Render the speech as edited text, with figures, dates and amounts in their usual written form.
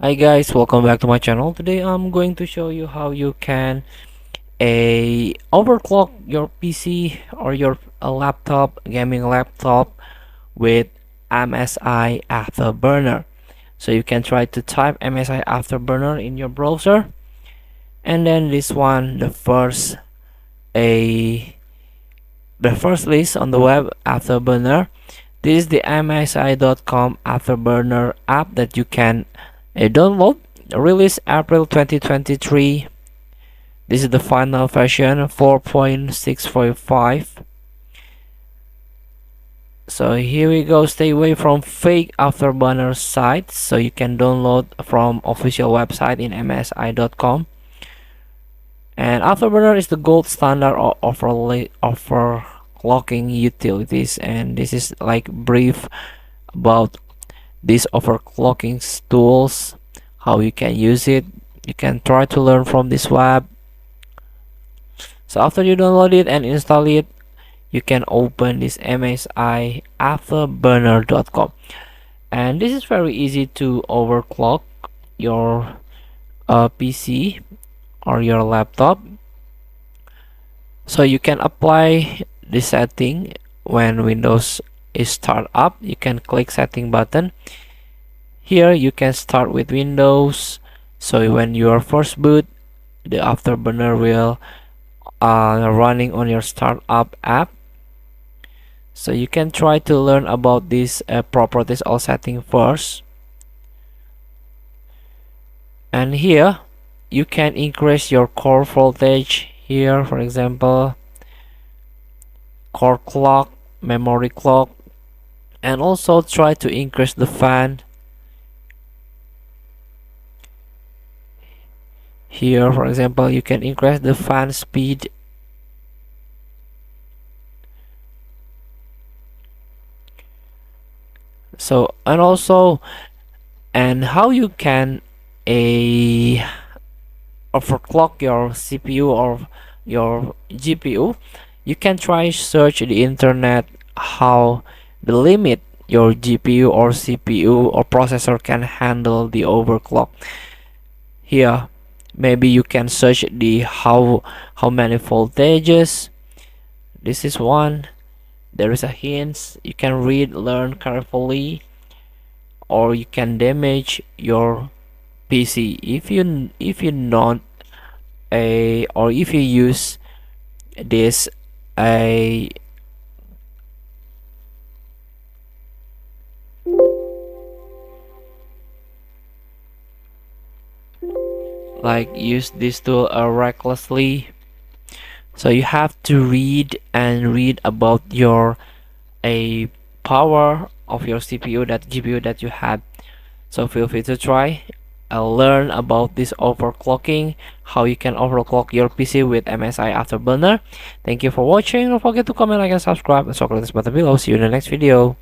Hi guys, welcome back to my channel. Today I'm going to show you how you can overclock your PC or your gaming laptop with MSI Afterburner. So you can try to type MSI Afterburner in your browser, and then this one, a the first list on the web, Afterburner. This is the MSI.com Afterburner app that you can download. Released April 2023. This is the final version 4.645. So here we go. Stay away from fake Afterburner sites. So you can download from official website in MSI.com. And Afterburner is the gold standard of overclocking utilities, and this is like brief about these overclocking tools, how you can use it. You can try to learn from this web. So after you download it and install it, you can open this MSI Afterburner.com, and this is very easy to overclock your PC or your laptop. So you can apply this setting when Windows is start up. You can click setting button. Here you can start with Windows. So when you are first boot, the Afterburner will running on your startup app. So you can try to learn about this properties or setting first. And here you can increase your core voltage. Here, for example, core clock, memory clock, and also try to increase the fan. Here, for example, you can increase the fan speed. So, and also, and how you can overclock your CPU or your GPU. You can try search the internet how the limit your GPU or CPU or processor can handle the overclock. Here maybe you can search the how many voltages. This is one. There is a hint. You can read, learn carefully, or you can damage your PC if you not or if you use this use this tool recklessly. So you have to read about your power of your CPU, that GPU that you have. So feel free to try learn about this overclocking, how you can overclock your PC with MSI Afterburner. Thank you for watching. Don't forget to comment, like, and subscribe, and so click this button below. See you in the next video.